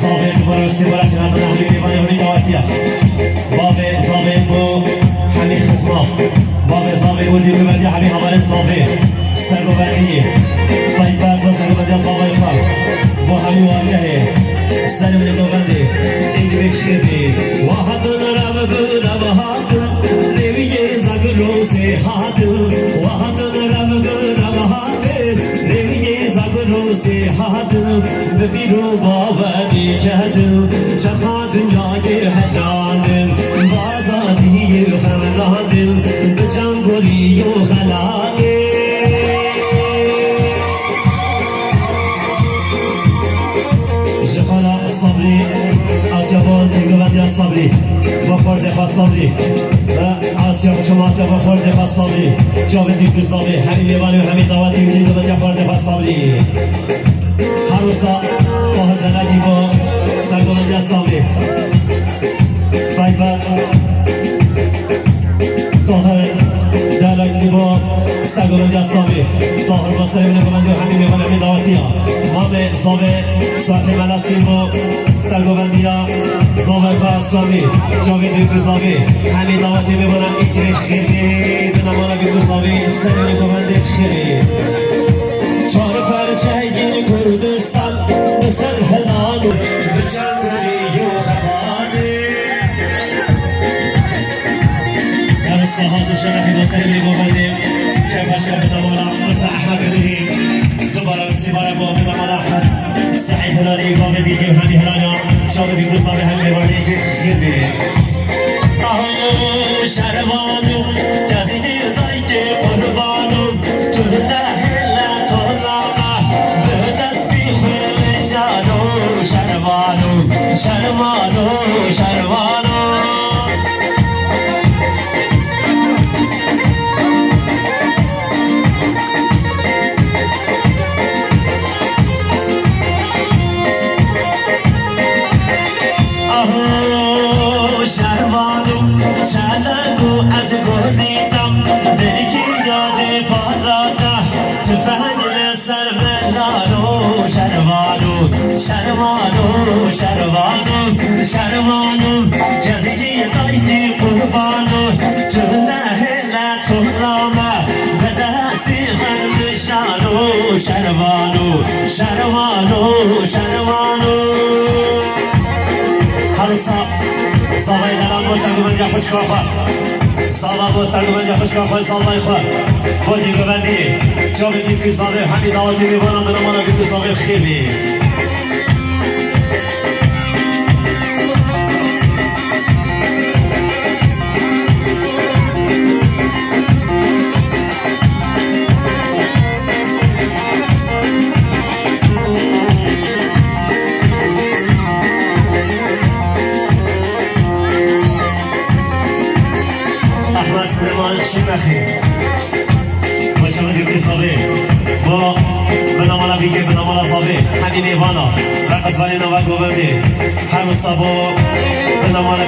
صابر بروسي ولكن هذا نحن لبني هوني دواتيا بابي صابر بو حمي خصمه بابي صابر ودي ببدي حمي حمارين صابر سرقو بني طيبات وسرقو بدي صابر خال بو حمي واجهه سرقو بدي ببدي إنك بخيري واحد نرم قرب هاتم روية زغلو سے هاتم واحد نرم قرب هاتم روية زغلو سے هاتم ببیرو باوری جهدم چخا دنیای هجانم بازادی خمرادم بجنگوری و خلاقه جخالا صبری آسیا با تگوادی صبری با فرز خاص صبری آسیا شما آسیا با فرز خاص صبری جاودی که صبری همین لیوانی و همین دعوتی میدید و فرز خاص صبری هروسا باهدنگی با سرگولندی صبری طیبت طاهر دلگی با سرگولندی صبری طاهر با سرگولندی و همین لیوانی و همین دعوتی ها مام صبری ساخت مناسیم با سرگولندی ها زاور خاص صبری جاودی که صبری همین دعوتی میبونم ایک خیلی دنمانا بیدو صبری سرگولندی خیلی چهار پرچه این کردستان بسر هلالو بچنگری و خبانی در الصحاز شرحی بسر میگوندیم که باشا بدمانا مثل احمد رهی دوباره سیباره با بدمانا سعید هلالی باقی بیدی همی هلانا چاو بیگو صابی همی بانی که خیر بید آهو شروانو کسی دیردایی که قربانو تو شرمانو شرمانو آهو شرمانو چلنگو از گردیدم دلی که یاد پاراده تفنگ سر بلانو شرمانو شرمانو شرمانو شرمانو جزیجی دایتی قربانو تو نهله تو رامه به دستی خرمشانو شرمانو شرمانو شرمانو حرصا صابای دلان با سرگوبندی خوشکافه صابا با سرگوبندی خوشکافه صابای خواه با دیگوبندی جا بگیم که صابه همین دعاتی میبانم به نمانا بگو صابه خیلی چی بخیر با چه بدیم که صابه با بنامالا بیگه بنامالا صابه همین ایوانا رقص ولی نوک گوبنده هر صبح بنامالا